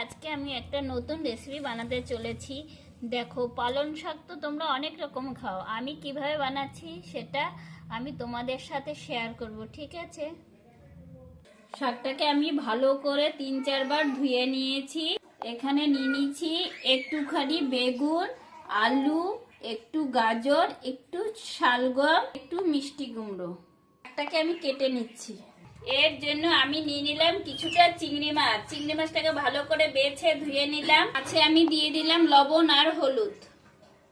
আজকে আমি একটা নতুন রেসিপি বানাতে চলেছি। দেখো, পালং শাক তো তোমরা অনেক রকম খাও, আমি কিভাবে বানাচ্ছি সেটা আমি তোমাদের সাথে শেয়ার করব, ঠিক আছে? শাকটাকে আমি ভালো করে 3-4 বার ধুয়ে নিয়েছি। এখানে নিয়ে নিয়েছি একটুখানি বেগুন, আলু, একটু গাজর, একটু শালগম, একটু মিষ্টি কুমড়ো। শাকটাকে আমি কেটে নিচ্ছি। এর জন্য আমি নিয়ে নিলাম কিছুটা চিংড়ি মাছ। চিংড়ি মাছটাকে ভালো করে বেছে ধুয়ে নিলাম। আছে আমি দিয়ে দিলাম লবণ আর হলুদ।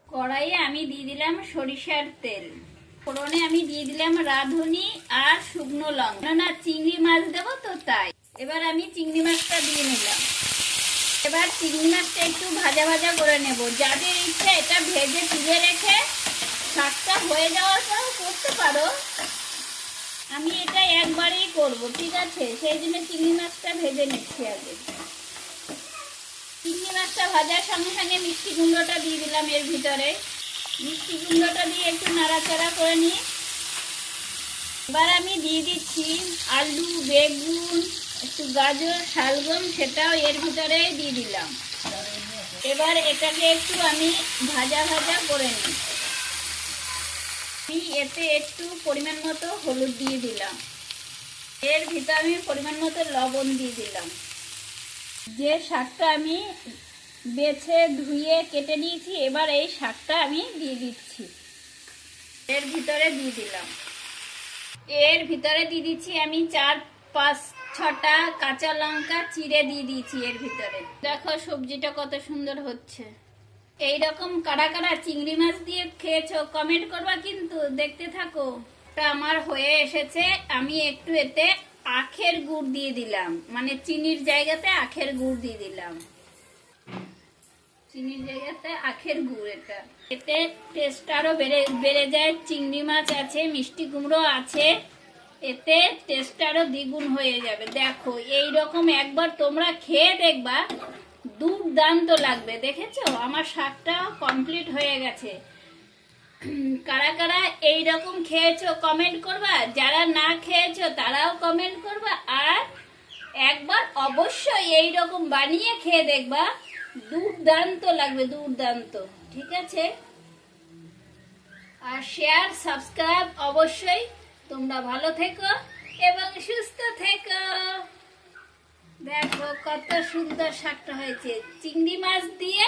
কড়াইয়ে আমি দিয়ে দিলাম সরিষার তেল। ফোড়নে আমি দিয়ে দিলাম রাঁধুনি আর শুকনো লঙ্কা। না, চিংড়ি মাছ দেবো তো তাই। এবার আমি চিংড়ি মাছটা দিয়ে নিলাম। এবার চিংড়ি মাছটা একটু ভাজা ভাজা করে নেব। যাদের ইচ্ছা এটা ভেজে তুলে রেখে শাকটা হয়ে যাওয়ার পর করতে পারো। আমি এটা একবারেই করব, ঠিক আছে? সেই জন্য চিংড়ি মাছটা ভেজে নিচ্ছি আগে। চিংড়ি মাছটা ভাজার সঙ্গে সঙ্গে মিষ্টি কুমড়োটা দিয়ে দিলাম এর ভিতরে। মিষ্টি কুমড়োটা দিয়ে একটু নাড়াচাড়া করে নিই। এবার আমি দিয়ে দিচ্ছি আলু, বেগুন, একটু গাজর, শালগম, সেটাও এর ভিতরে দিয়ে দিলাম। এবার এটাকে একটু আমি ভাজা ভাজা করে নিই। আমি এতে একটু পরিমাণ মতো হলুদ দিয়ে দিলাম। এর ভিতরে আমি পরিমাণ মতো লবণ দিয়ে দিলাম। যে শাকটা আমি বেছে ধুয়ে কেটে নিয়েছি, এবার এই শাকটা আমি দিয়ে দিচ্ছি। এর ভিতরে দিয়ে দিলাম। এর ভিতরে দিয়ে দিচ্ছি আমি 4-5-6টা কাঁচা লঙ্কা চিড়ে দিয়ে দিয়েছি এর ভিতরে। দেখো সবজিটা কত সুন্দর হচ্ছে। এইরকম কারা কারা চিংড়ি মাছ দিয়ে খেয়েছো কমেন্ট করবা কিন্তু, দেখতে থাকো। এটা আমার হয়ে এসেছে। আমি একটু এতে আখের গুড় দিয়ে দিলাম, মানে চিনির জায়গাতে আখের গুড় দিয়ে দিলাম। চিনির জায়গাতে আখের গুড়। এতে টেস্ট আরো বেড়ে যায়। চিংড়ি মাছ আছে, মিষ্টি কুমড়ো আছে, এতে টেস্ট আরো দ্বিগুণ হয়ে যাবে। দেখো এইরকম একবার তোমরা খেয়ে দেখবা, দুর্দান্ত লাগবে। দেখেছো আমার শাকটা কমপ্লিট হয়ে গেছে। কারা কারা এইরকম খেয়েছো কমেন্ট করবা, যারা না খেয়েছো তারাও কমেন্ট করবা। আর একবার অবশ্যই এইরকম বানিয়ে খেয়ে দেখবা, দুর্দান্ত লাগবে, দুর্দান্ত। ঠিক আছে? আর শেয়ার, সাবস্ক্রাইব অবশ্যই। তোমরা ভালো থেকো এবং সুস্থ থেকো। দেখো কত সুন্দর শাকটা হয়েছে চিংড়ি মাছ দিয়ে।